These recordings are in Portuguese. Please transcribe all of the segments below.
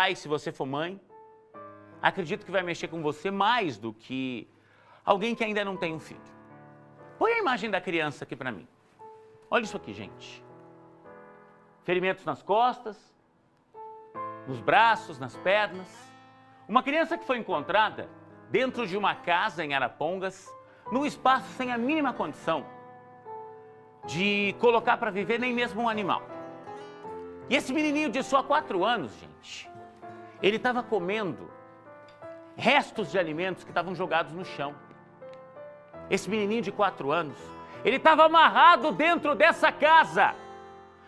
pai, se você for mãe, acredito que vai mexer com você mais do que alguém que ainda não tem um filho. Põe a imagem da criança aqui para mim. Olha isso aqui, gente. Ferimentos nas costas, nos braços, nas pernas. Uma criança que foi encontrada dentro de uma casa em Arapongas, num espaço sem a mínima condição de colocar para viver nem mesmo um animal. E esse menininho de só 4 anos, gente, ele estava comendo restos de alimentos que estavam jogados no chão. Esse menininho de 4 anos, ele estava amarrado dentro dessa casa.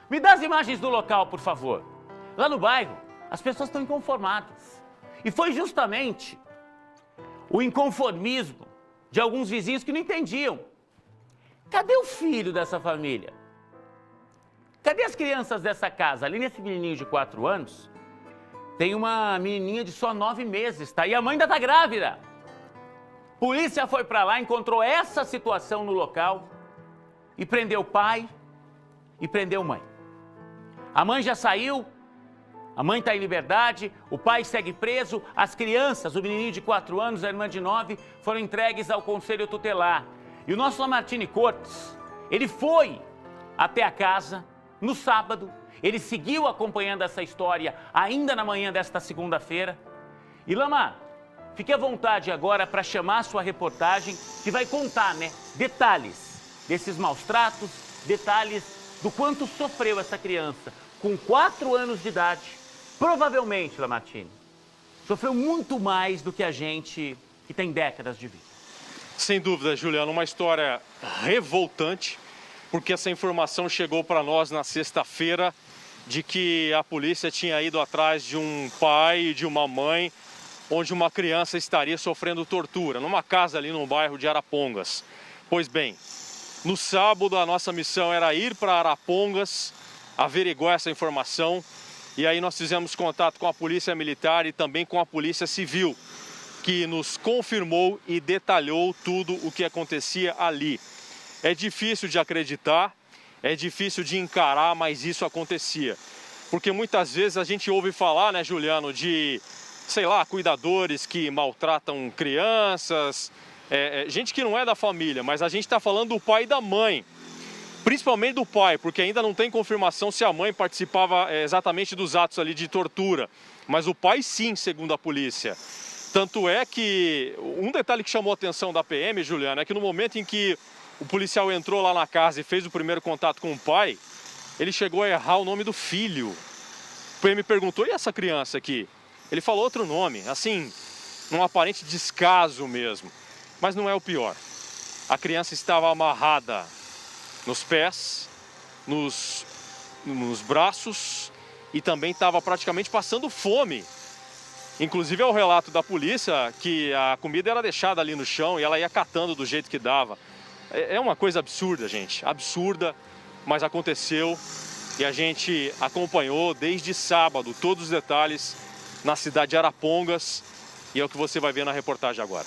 Me dá as imagens do local, por favor. Lá no bairro, as pessoas estão inconformadas. E foi justamente o inconformismo de alguns vizinhos que não entendiam. Cadê o filho dessa família? Cadê as crianças dessa casa? Ali nesse menininho de 4 anos, tem uma menininha de só 9 meses, tá? E a mãe ainda tá grávida. Polícia foi para lá, encontrou essa situação no local e prendeu o pai e prendeu a mãe. A mãe já saiu, a mãe está em liberdade, o pai segue preso, as crianças, o menininho de 4 anos, a irmã de 9, foram entregues ao Conselho Tutelar. E o nosso Lamartine Cortes, ele foi até a casa no sábado, ele seguiu acompanhando essa história ainda na manhã desta segunda-feira. E Lama, fique à vontade agora para chamar a sua reportagem, que vai contar, né, detalhes desses maus tratos, detalhes do quanto sofreu essa criança com 4 anos de idade. Provavelmente, Lamartine, sofreu muito mais do que a gente que tem décadas de vida. Sem dúvida, Juliano, uma história revoltante, porque essa informação chegou para nós na sexta-feira de que a polícia tinha ido atrás de um pai e de uma mãe onde uma criança estaria sofrendo tortura, numa casa ali no bairro de Arapongas. Pois bem, no sábado a nossa missão era ir para Arapongas, averiguar essa informação, e aí nós fizemos contato com a Polícia Militar e também com a Polícia Civil, que nos confirmou e detalhou tudo o que acontecia ali. É difícil de acreditar, é difícil de encarar, mas isso acontecia. Porque muitas vezes a gente ouve falar, né, Juliano, de, sei lá, cuidadores que maltratam crianças, gente que não é da família, mas a gente está falando do pai e da mãe. Principalmente do pai, porque ainda não tem confirmação se a mãe participava exatamente dos atos ali de tortura. Mas o pai sim, segundo a polícia. Tanto é que um detalhe que chamou a atenção da PM, Juliano, é que no momento em que o policial entrou lá na casa e fez o primeiro contato com o pai, ele chegou a errar o nome do filho. O PM perguntou, e essa criança aqui? Ele falou outro nome, assim, num aparente descaso mesmo. Mas não é o pior. A criança estava amarrada nos pés, nos braços e também estava praticamente passando fome. Inclusive é o relato da polícia que a comida era deixada ali no chão e ela ia catando do jeito que dava. É uma coisa absurda, gente, absurda, mas aconteceu e a gente acompanhou desde sábado todos os detalhes na cidade de Arapongas e é o que você vai ver na reportagem agora.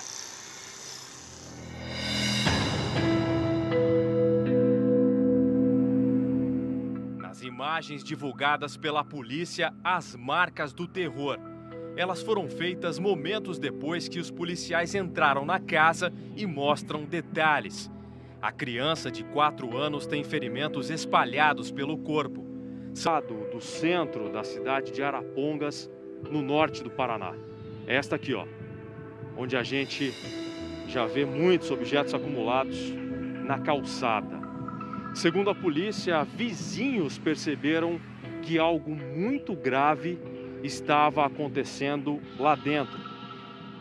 Nas imagens divulgadas pela polícia, as marcas do terror. Elas foram feitas momentos depois que os policiais entraram na casa e mostram detalhes. A criança de 4 anos tem ferimentos espalhados pelo corpo. Do centro da cidade de Arapongas, no norte do Paraná. É esta aqui, ó, onde a gente já vê muitos objetos acumulados na calçada. Segundo a polícia, vizinhos perceberam que algo muito grave estava acontecendo lá dentro.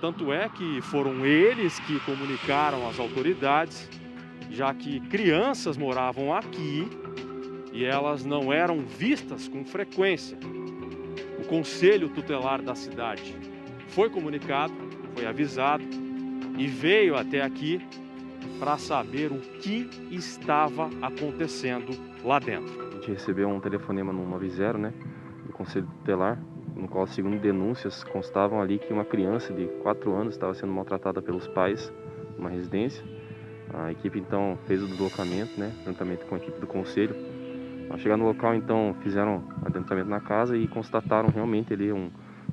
Tanto é que foram eles que comunicaram às autoridades, já que crianças moravam aqui e elas não eram vistas com frequência. O Conselho Tutelar da cidade foi comunicado, foi avisado e veio até aqui para saber o que estava acontecendo lá dentro. A gente recebeu um telefonema no 90, né, do Conselho Tutelar, no qual, segundo denúncias, constavam ali que uma criança de 4 anos estava sendo maltratada pelos pais numa residência. A equipe, então, fez o deslocamento, né, juntamente com a equipe do Conselho. Ao chegar no local, então, fizeram adentramento na casa e constataram realmente ali um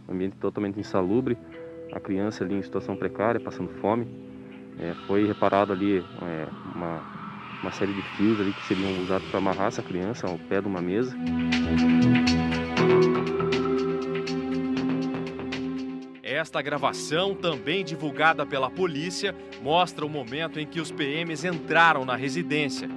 ambiente totalmente insalubre, a criança ali em situação precária, passando fome. Foi reparado ali uma série de fios ali que seriam usados para amarrar essa criança ao pé de uma mesa. Esta gravação, também divulgada pela polícia, mostra o momento em que os PMs entraram na residência.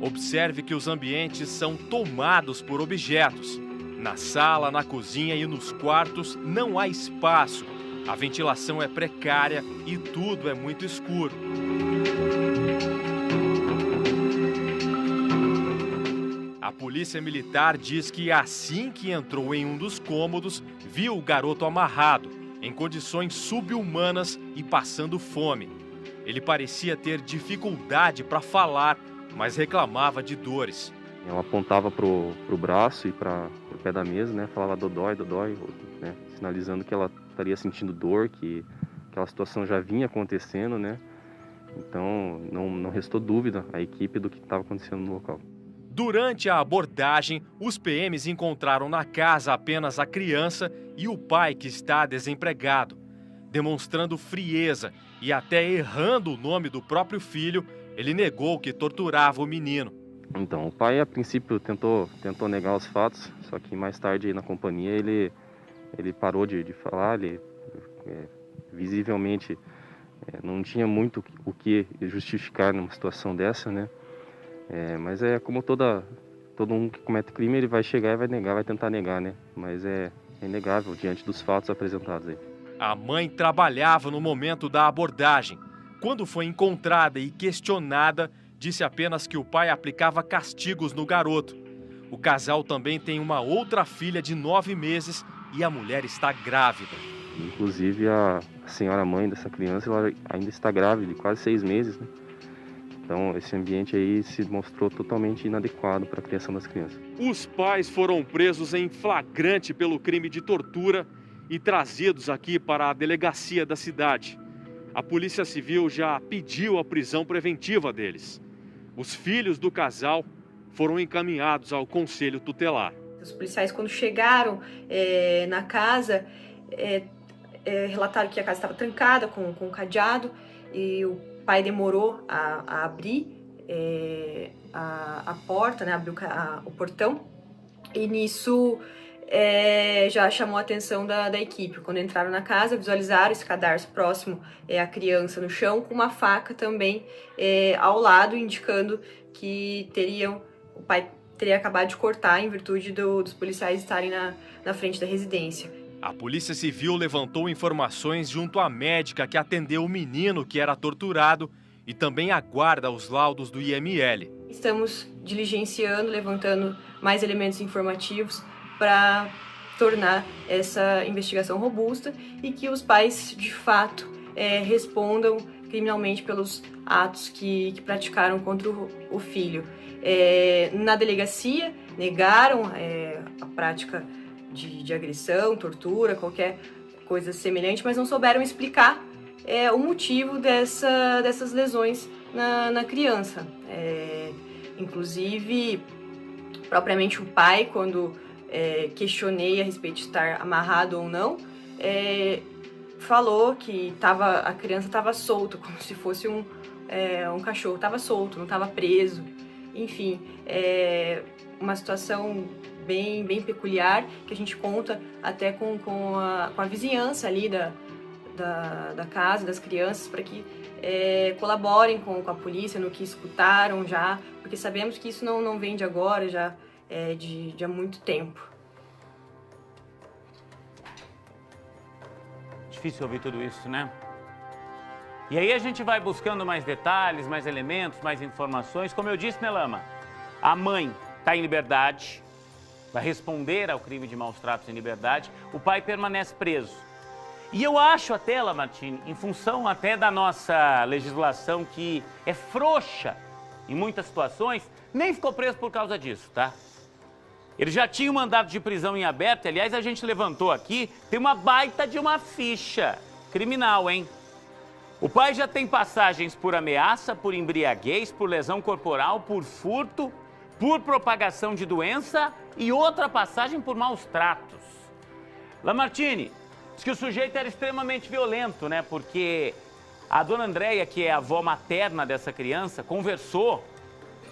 Observe que os ambientes são tomados por objetos. Na sala, na cozinha e nos quartos não há espaço. A ventilação é precária e tudo é muito escuro. A polícia militar diz que assim que entrou em um dos cômodos, viu o garoto amarrado, em condições sub-humanas e passando fome. Ele parecia ter dificuldade para falar, mas reclamava de dores. Ela apontava pro braço e para o pé da mesa, né? Falava dodói, dodói, né? Sinalizando que ela estaria sentindo dor, que aquela situação já vinha acontecendo, né? Então não restou dúvida à equipe do que estava acontecendo no local. Durante a abordagem, os PMs encontraram na casa apenas a criança e o pai, que está desempregado. Demonstrando frieza e até errando o nome do próprio filho, ele negou que torturava o menino. Então, o pai a princípio tentou negar os fatos, só que mais tarde aí na companhia ele parou de falar, ele visivelmente não tinha muito o que justificar numa situação dessa, né? Mas como todo um que comete crime, ele vai chegar e vai negar, vai tentar negar, né? Mas é inegável diante dos fatos apresentados aí. A mãe trabalhava no momento da abordagem. Quando foi encontrada e questionada, disse apenas que o pai aplicava castigos no garoto. O casal também tem uma outra filha de 9 meses e a mulher está grávida. Inclusive a senhora mãe dessa criança, ela ainda está grávida, de quase 6 meses, né? Então, esse ambiente aí se mostrou totalmente inadequado para a criação das crianças. Os pais foram presos em flagrante pelo crime de tortura e trazidos aqui para a delegacia da cidade. A Polícia Civil já pediu a prisão preventiva deles. Os filhos do casal foram encaminhados ao Conselho Tutelar. Os policiais, quando chegaram na casa, relataram que a casa estava trancada com cadeado e o pai demorou a abrir a porta, né, abriu o portão, e nisso já chamou a atenção da equipe. Quando entraram na casa, visualizaram esse cadarço próximo à criança no chão, com uma faca também ao lado, indicando que o pai teria acabado de cortar em virtude dos policiais estarem na frente da residência. A Polícia Civil levantou informações junto à médica que atendeu o menino que era torturado e também aguarda os laudos do IML. Estamos diligenciando, levantando mais elementos informativos para tornar essa investigação robusta e que os pais, de fato, respondam criminalmente pelos atos que praticaram contra o filho. Na delegacia, negaram a prática de agressão, tortura, qualquer coisa semelhante, mas não souberam explicar o motivo dessas lesões na criança. Inclusive, propriamente o pai, quando questionei a respeito de estar amarrado ou não, falou que a criança estava solta, como se fosse um cachorro, estava solto, não estava preso. Enfim, uma situação bem peculiar, que a gente conta até com a vizinhança ali da casa, das crianças, para que colaborem com a polícia no que escutaram já, porque sabemos que isso não vem de agora, já de há muito tempo. Difícil ouvir tudo isso, né? E aí a gente vai buscando mais detalhes, mais elementos, mais informações. Como eu disse, né, Lama? A mãe está em liberdade, vai responder ao crime de maus tratos em liberdade. O pai permanece preso. E eu acho até, Lamartine, em função até da nossa legislação que é frouxa em muitas situações, nem ficou preso por causa disso, tá? Ele já tinha um mandado de prisão em aberto. Aliás, a gente levantou aqui, tem uma baita de uma ficha criminal, hein? O pai já tem passagens por ameaça, por embriaguez, por lesão corporal, por furto, por propagação de doença e outra passagem por maus tratos. Lamartine, Diz que o sujeito era extremamente violento, né? Porque a dona Andréia, que é a avó materna dessa criança, conversou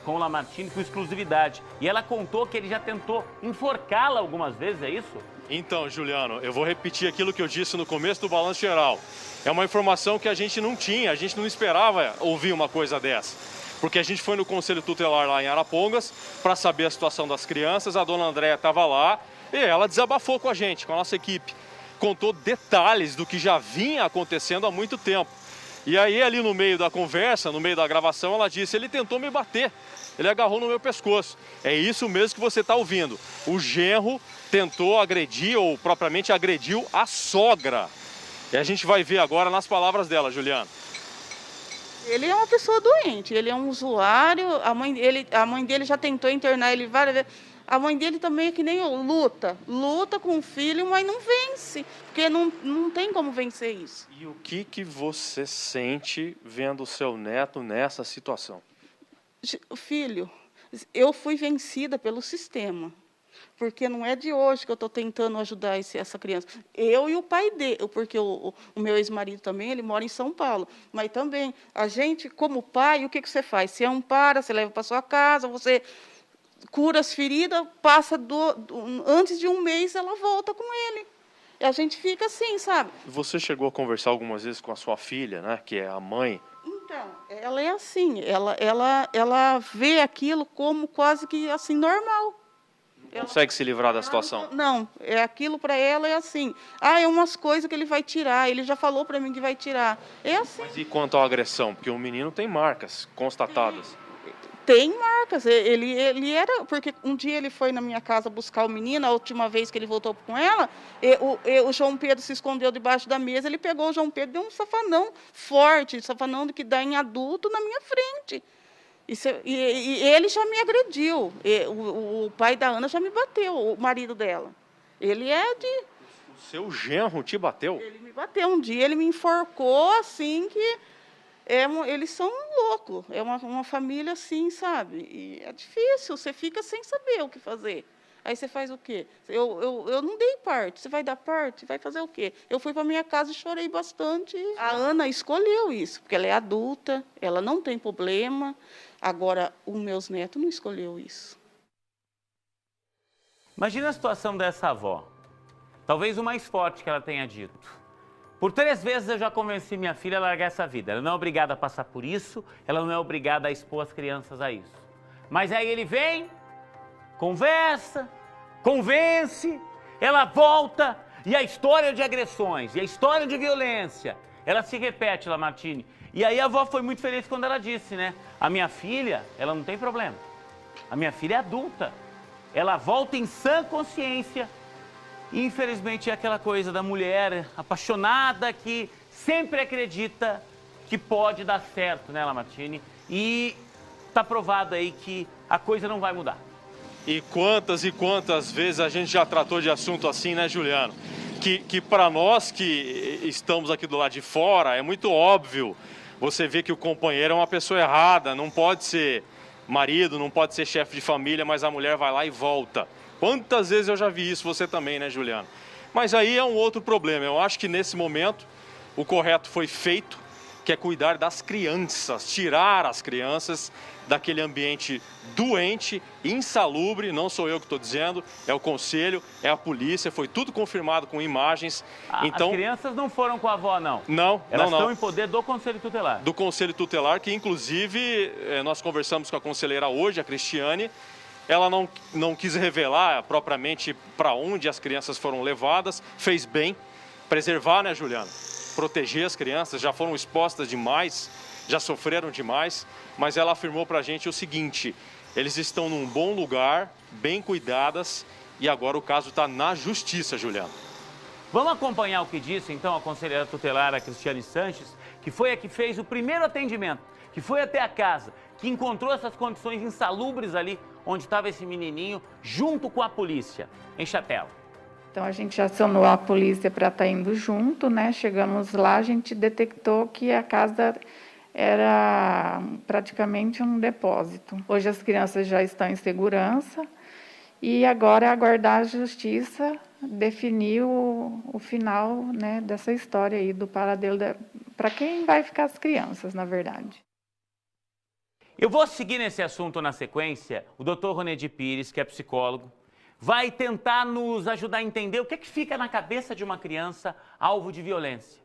com o Lamartine com exclusividade. E ela contou que ele já tentou enforcá-la algumas vezes, é isso? Então, Juliano, eu vou repetir aquilo que eu disse no começo do Balanço Geral. É uma informação que a gente não tinha, a gente não esperava ouvir uma coisa dessa. Porque a gente foi no Conselho Tutelar lá em Arapongas para saber a situação das crianças, a dona Andréia estava lá e ela desabafou com a gente, com a nossa equipe. Contou detalhes do que já vinha acontecendo há muito tempo. E aí, ali no meio da conversa, no meio da gravação, ela disse, ele tentou me bater, ele agarrou no meu pescoço. É isso mesmo que você está ouvindo. O genro tentou agredir, ou propriamente agrediu, a sogra. E a gente vai ver agora nas palavras dela, Juliana. Ele é uma pessoa doente, ele é um usuário, a mãe dele já tentou internar ele várias vezes. A mãe dele também é que nem eu, luta com o filho, mas não vence, porque não tem como vencer isso. E o que você sente vendo o seu neto nessa situação? Filho, eu fui vencida pelo sistema, porque não é de hoje que eu estou tentando ajudar essa criança. Eu e o pai dele, porque o meu ex-marido também, ele mora em São Paulo, mas também, a gente, como pai, o que você faz? Você ampara, você leva para sua casa, você cura as feridas, passa antes de um mês, ela volta com ele. E a gente fica assim, sabe? Você chegou a conversar algumas vezes com a sua filha, né, que é a mãe? Então, ela é assim, ela vê aquilo como quase que assim, normal. Consegue se livrar da situação? Não, é aquilo para ela é assim. É umas coisas que ele vai tirar, ele já falou para mim que vai tirar. É assim. Mas e quanto à agressão? Porque o menino tem marcas constatadas. Tem marcas, ele era, porque um dia ele foi na minha casa buscar o menino, a última vez que ele voltou com ela, o João Pedro se escondeu debaixo da mesa, ele pegou o João Pedro e deu um safanão forte, safanão que dá em adulto na minha frente. E ele já me agrediu, o pai da Ana já me bateu, o marido dela. Ele é de... O seu genro te bateu? Ele me bateu um dia, ele me enforcou assim que... eles são loucos, é uma família assim, sabe? E é difícil, você fica sem saber o que fazer. Aí você faz o quê? Eu não dei parte, você vai dar parte? Vai fazer o quê? Eu fui para minha casa e chorei bastante. A Ana escolheu isso, porque ela é adulta, ela não tem problema. Agora, os meus netos não escolheu isso. Imagina a situação dessa avó, talvez o mais forte que ela tenha dito. Por 3 vezes eu já convenci minha filha a largar essa vida. Ela não é obrigada a passar por isso, ela não é obrigada a expor as crianças a isso. Mas aí ele vem, conversa, convence, ela volta e a história de agressões, e a história de violência, ela se repete, Lamartine. E aí a avó foi muito feliz quando ela disse, né? A minha filha, ela não tem problema. A minha filha é adulta. Ela volta em sã consciência. E, infelizmente, é aquela coisa da mulher apaixonada que sempre acredita que pode dar certo, né, Lamartine? E está provado aí que a coisa não vai mudar. E quantas vezes a gente já tratou de assunto assim, né, Juliano? Que para nós que estamos aqui do lado de fora, é muito óbvio. Você vê que o companheiro é uma pessoa errada, não pode ser marido, não pode ser chefe de família, mas a mulher vai lá e volta. Quantas vezes eu já vi isso, você também, né, Juliano? Mas aí é um outro problema. Eu acho que nesse momento o correto foi feito, que é cuidar das crianças, tirar as crianças daquele ambiente doente, insalubre, não sou eu que estou dizendo, é o conselho, é a polícia, foi tudo confirmado com imagens. Então, as crianças não foram com a avó, não? Não, Elas não. estão em poder do Conselho Tutelar? Do Conselho Tutelar, que inclusive nós conversamos com a conselheira hoje, a Cristiane. Ela não quis revelar propriamente para onde as crianças foram levadas, fez bem, preservar, né, Juliana? Proteger as crianças, já foram expostas demais, já sofreram demais, mas ela afirmou para a gente o seguinte: eles estão num bom lugar, bem cuidadas, e agora o caso está na justiça, Juliana. Vamos acompanhar o que disse, então, a conselheira tutelar, a Cristiane Sanches, que foi a que fez o primeiro atendimento, que foi até a casa, que encontrou essas condições insalubres ali, onde estava esse menininho, junto com a polícia. Enche a tela. Então, a gente acionou a polícia para estar indo junto, né? Chegamos lá, a gente detectou que a casa era praticamente um depósito. Hoje as crianças já estão em segurança e agora é aguardar a justiça definir o final, né, dessa história aí do paradeiro, para quem vai ficar as crianças, na verdade. Eu vou seguir nesse assunto na sequência. O Dr. Ronedi Pires, que é psicólogo, vai tentar nos ajudar a entender o que é que fica na cabeça de uma criança alvo de violência.